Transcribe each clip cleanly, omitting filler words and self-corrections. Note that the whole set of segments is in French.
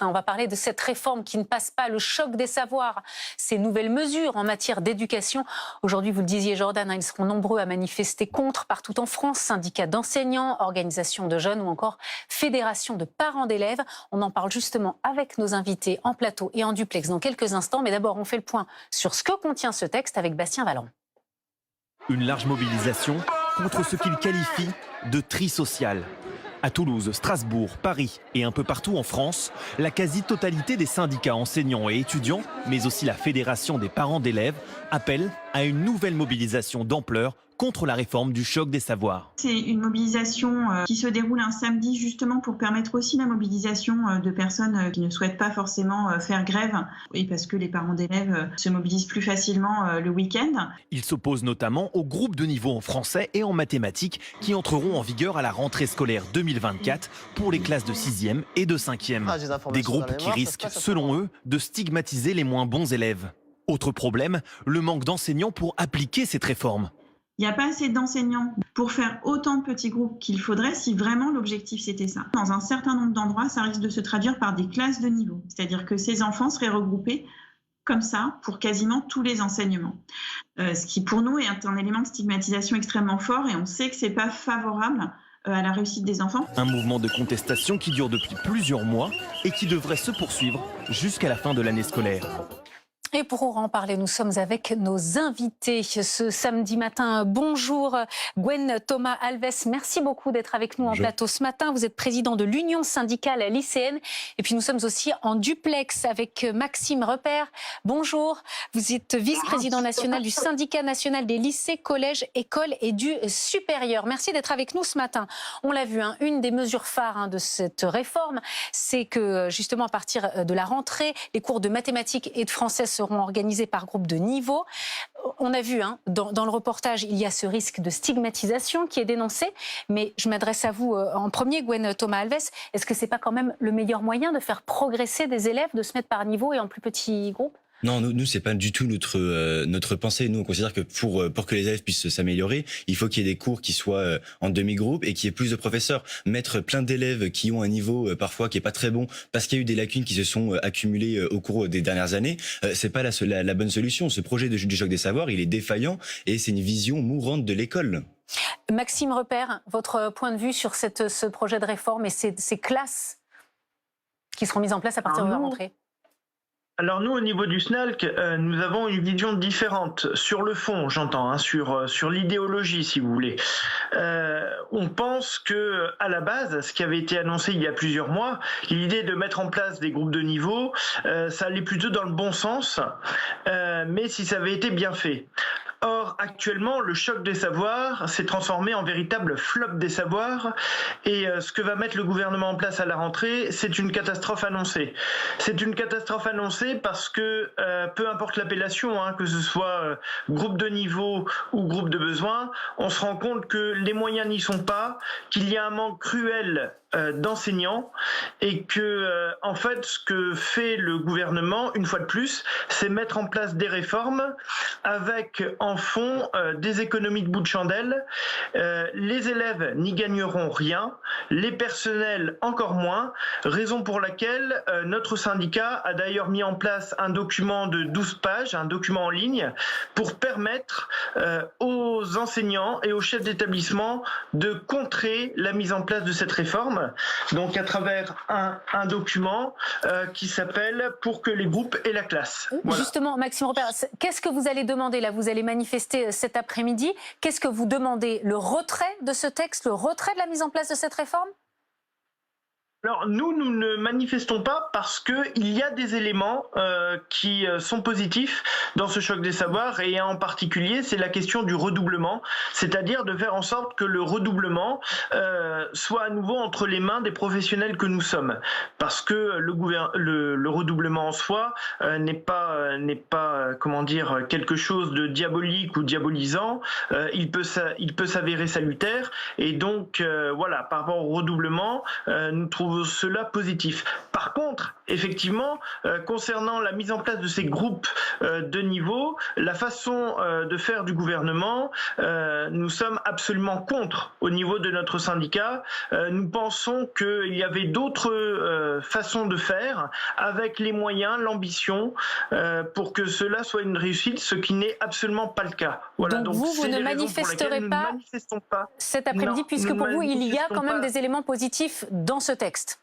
On va parler de cette réforme qui ne passe pas, le choc des savoirs, ces nouvelles mesures en matière d'éducation. Aujourd'hui, vous le disiez Jordan, ils seront nombreux à manifester contre partout en France, syndicats d'enseignants, organisations de jeunes ou encore fédérations de parents d'élèves. On en parle justement avec nos invités en plateau et en duplex dans quelques instants. Mais d'abord, on fait le point sur ce que contient ce texte avec Bastien Valland. Une large mobilisation contre ce qu'il qualifie de tri social. À Toulouse, Strasbourg, Paris et un peu partout en France, la quasi-totalité des syndicats enseignants et étudiants, mais aussi la fédération des parents d'élèves, appellent à une nouvelle mobilisation d'ampleur contre la réforme du choc des savoirs. C'est une mobilisation qui se déroule un samedi justement pour permettre aussi la mobilisation de personnes qui ne souhaitent pas forcément faire grève et parce que les parents d'élèves se mobilisent plus facilement le week-end. Ils s'opposent notamment aux groupes de niveau en français et en mathématiques qui entreront en vigueur à la rentrée scolaire 2024 pour les classes de 6e et de 5e. Des groupes qui risquent, selon eux, de stigmatiser les moins bons élèves. Autre problème, le manque d'enseignants pour appliquer cette réforme. Il n'y a pas assez d'enseignants pour faire autant de petits groupes qu'il faudrait si vraiment l'objectif c'était ça. Dans un certain nombre d'endroits, ça risque de se traduire par des classes de niveau. C'est-à-dire que ces enfants seraient regroupés comme ça pour quasiment tous les enseignements. Ce qui pour nous est un élément de stigmatisation extrêmement fort et on sait que ce n'est pas favorable à la réussite des enfants. Un mouvement de contestation qui dure depuis plusieurs mois et qui devrait se poursuivre jusqu'à la fin de l'année scolaire. Et pour en parler, nous sommes avec nos invités ce samedi matin. Bonjour Gwen Thomas Alves, merci beaucoup d'être avec nous en plateau ce matin. Vous êtes président de l'Union syndicale lycéenne. Et puis nous sommes aussi en duplex avec Maxime Repère. Bonjour, vous êtes vice-président national du syndicat national des lycées, collèges, écoles et du supérieur. Merci d'être avec nous ce matin. On l'a vu, une des mesures phares de cette réforme, c'est que justement à partir de la rentrée, les cours de mathématiques et de français seront organisés par groupe de niveau. On a vu dans le reportage, il y a ce risque de stigmatisation qui est dénoncé. Mais je m'adresse à vous en premier, Gwen Thomas Alves. Est-ce que c'est pas quand même le meilleur moyen de faire progresser des élèves, de se mettre par niveau et en plus petits groupes ? Non, nous c'est pas du tout notre pensée. Nous on considère que pour que les élèves puissent s'améliorer, il faut qu'il y ait des cours qui soient en demi-groupe et qu'il y ait plus de professeurs. Mettre plein d'élèves qui ont un niveau parfois qui est pas très bon parce qu'il y a eu des lacunes qui se sont accumulées au cours des dernières années, c'est pas la bonne solution. Ce projet du choc des savoirs, il est défaillant et c'est une vision mourante de l'école. Maxime Repère, votre point de vue sur ce projet de réforme et ces classes qui seront mises en place à partir de la rentrée ? Alors nous, au niveau du SNALC, nous avons une vision différente sur le fond, j'entends, sur l'idéologie, si vous voulez. On pense que, à la base, ce qui avait été annoncé il y a plusieurs mois, l'idée de mettre en place des groupes de niveau, ça allait plutôt dans le bon sens, mais si ça avait été bien fait. Or, actuellement, le choc des savoirs s'est transformé en véritable flop des savoirs et ce que va mettre le gouvernement en place à la rentrée, c'est une catastrophe annoncée. C'est une catastrophe annoncée parce que, peu importe l'appellation, que ce soit groupe de niveau ou groupe de besoin, on se rend compte que les moyens n'y sont pas, qu'il y a un manque cruel d'enseignants et que en fait ce que fait le gouvernement une fois de plus c'est mettre en place des réformes avec en fond des économies de bout de chandelle. Les élèves n'y gagneront rien, les personnels encore moins, raison pour laquelle notre syndicat a d'ailleurs mis en place un document de 12 pages, un document en ligne pour permettre aux enseignants et aux chefs d'établissement de contrer la mise en place de cette réforme. Donc à travers un document qui s'appelle « Pour que les groupes aient la classe ». Voilà. Justement, Maxime Repère, qu'est-ce que vous allez demander là ? Vous allez manifester cet après-midi. Qu'est-ce que vous demandez ? Le retrait de ce texte, le retrait de la mise en place de cette réforme ? Alors nous ne manifestons pas parce qu'il y a des éléments qui sont positifs dans ce choc des savoirs et en particulier c'est la question du redoublement, c'est-à-dire de faire en sorte que le redoublement soit à nouveau entre les mains des professionnels que nous sommes, parce que le redoublement en soi n'est pas comment dire quelque chose de diabolique ou diabolisant, il peut s'avérer salutaire et donc voilà, par rapport au redoublement nous trouvons cela positif. Par contre, effectivement, concernant la mise en place de ces groupes de niveau, la façon de faire du gouvernement, nous sommes absolument contre au niveau de notre syndicat. Nous pensons qu'il y avait d'autres façons de faire avec les moyens, l'ambition pour que cela soit une réussite, ce qui n'est absolument pas le cas. Voilà, donc vous ne manifesterez pas cet après-midi, puisque pour vous, il y a quand même des éléments positifs dans ce texte,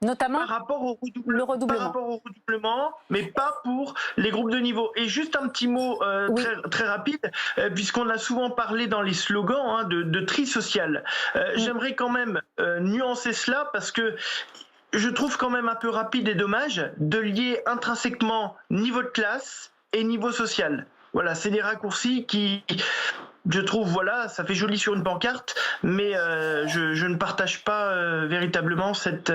notamment par rapport au redoublement. Par rapport au redoublement, mais pas pour les groupes de niveau. Et juste un petit mot très rapide, puisqu'on a souvent parlé dans les slogans de tri social. J'aimerais quand même nuancer cela, parce que je trouve quand même un peu rapide et dommage de lier intrinsèquement niveau de classe et niveau social. Voilà, c'est des raccourcis qui, je trouve, voilà, ça fait joli sur une pancarte, mais je ne partage pas véritablement cette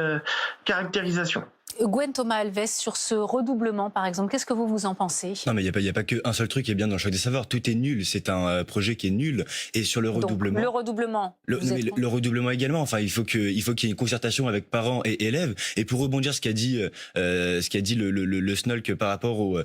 caractérisation. Gwen Thomas Alves, sur ce redoublement, par exemple, qu'est-ce que vous en pensez? Non, mais il n'y a pas qu'un seul truc qui est bien dans le choc des savoirs. Tout est nul. C'est un projet qui est nul. Et sur le redoublement. Donc, le redoublement. Le redoublement également. Enfin, il faut qu'il y ait une concertation avec parents et élèves. Et pour rebondir ce qu'a dit le SNOLC par rapport au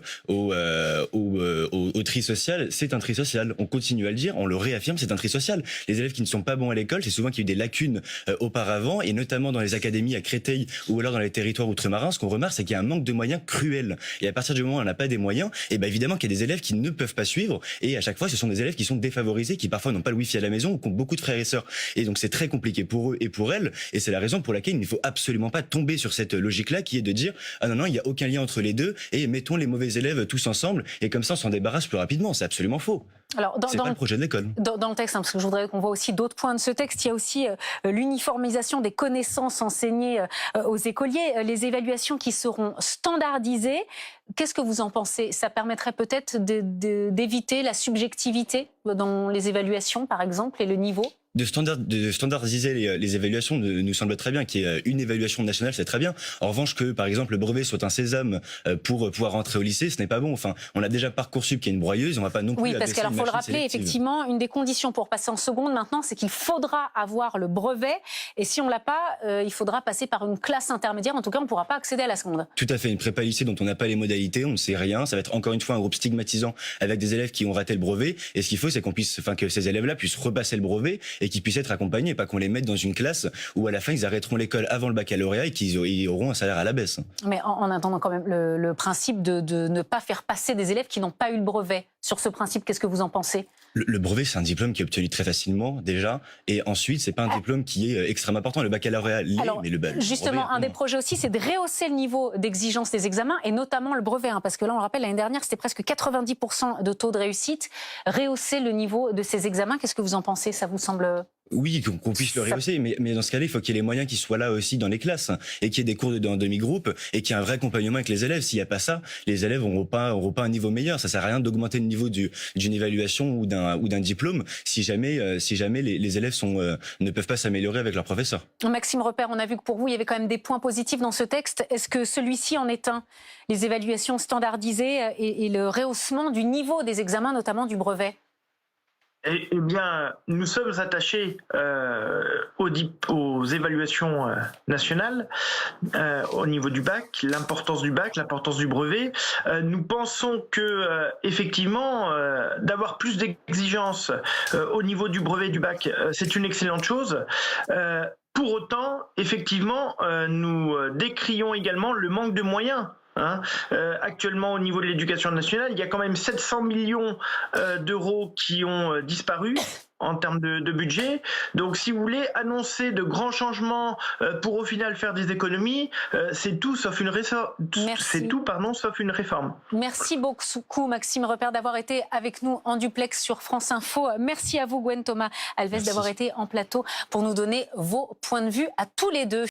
tri social, c'est un tri social. On continue à le dire, on le réaffirme, c'est un tri social. Les élèves qui ne sont pas bons à l'école, c'est souvent qu'il y a eu des lacunes auparavant, et notamment dans les académies à Créteil ou alors dans les territoires outre-marins. Ce qu'on remarque, c'est qu'il y a un manque de moyens cruel. Et à partir du moment où on n'a pas des moyens, et ben évidemment qu'il y a des élèves qui ne peuvent pas suivre. Et à chaque fois, ce sont des élèves qui sont défavorisés, qui parfois n'ont pas le wifi à la maison ou qui ont beaucoup de frères et sœurs. Et donc c'est très compliqué pour eux et pour elles. Et c'est la raison pour laquelle il ne faut absolument pas tomber sur cette logique-là, qui est de dire ah non, il n'y a aucun lien entre les deux et mettons les mauvais élèves tous ensemble et comme ça on s'en débarrasse plus rapidement. C'est absolument faux. Alors, c'est pas le projet de l'école. Dans le texte, parce que je voudrais qu'on voit aussi d'autres points de ce texte, il y a aussi l'uniformisation des connaissances enseignées aux écoliers, les évaluations qui seront standardisées. Qu'est-ce que vous en pensez? Ça permettrait peut-être d'éviter la subjectivité dans les évaluations, par exemple, et le niveau? De standardiser les évaluations nous semble très bien. Qu'il y ait une évaluation nationale, c'est très bien. En revanche, que par exemple le brevet soit un sésame pour pouvoir rentrer au lycée, ce n'est pas bon. Enfin, on a déjà Parcoursup qui est une broyeuse, on va pas non plus. Oui, parce qu'alors faut le rappeler, effectivement, une des conditions pour passer en seconde maintenant, c'est qu'il faudra avoir le brevet. Et si on l'a pas, il faudra passer par une classe intermédiaire. En tout cas, on ne pourra pas accéder à la seconde. Tout à fait, une prépa lycée dont on n'a pas les modalités, on ne sait rien. Ça va être encore une fois un groupe stigmatisant avec des élèves qui ont raté le brevet. Et ce qu'il faut, c'est que ces élèves-là puissent repasser le brevet et qu'ils puissent être accompagnés, pas qu'on les mette dans une classe où à la fin ils arrêteront l'école avant le baccalauréat et qu'ils auront un salaire à la baisse. Mais en attendant quand même le principe de ne pas faire passer des élèves qui n'ont pas eu le brevet. Sur ce principe, qu'est-ce que vous en pensez? Le brevet, c'est un diplôme qui est obtenu très facilement déjà, et ensuite c'est pas un diplôme qui est extrêmement important. Le baccalauréat l'est, mais le brevet, justement, un des projets aussi, c'est de rehausser le niveau d'exigence des examens et notamment le brevet, parce que là, on le rappelle, l'année dernière, c'était presque 90% de taux de réussite. Rehausser le niveau de ces examens, qu'est-ce que vous en pensez? Ça vous semble... Oui, qu'on puisse le rehausser, mais dans ce cas-là, il faut qu'il y ait les moyens qui soient là aussi dans les classes et qu'il y ait des cours en demi-groupe et qu'il y ait un vrai accompagnement avec les élèves. S'il n'y a pas ça, les élèves n'auront pas un niveau meilleur. Ça sert à rien d'augmenter le niveau d'une évaluation ou d'un diplôme si jamais les élèves ne peuvent pas s'améliorer avec leurs professeurs. Maxime Repère, on a vu que pour vous, il y avait quand même des points positifs dans ce texte. Est-ce que celui-ci en est un? Les évaluations standardisées et le rehaussement du niveau des examens, notamment du brevet? Eh bien, nous sommes attachés aux évaluations nationales au niveau du bac, l'importance du bac, l'importance du brevet. Nous pensons que effectivement, d'avoir plus d'exigences au niveau du brevet et du bac, c'est une excellente chose. Pour autant, effectivement, nous décrions également le manque de moyens. Actuellement, au niveau de l'éducation nationale, il y a quand même 700 millions d'euros qui ont disparu en termes de budget. Donc, si vous voulez annoncer de grands changements pour au final faire des économies, c'est tout sauf une réforme. C'est tout, sauf une réforme. Merci beaucoup, Maxime Repère, d'avoir été avec nous en duplex sur France Info. Merci à vous, Gwen Thomas Alves, d'avoir été en plateau pour nous donner vos points de vue à tous les deux.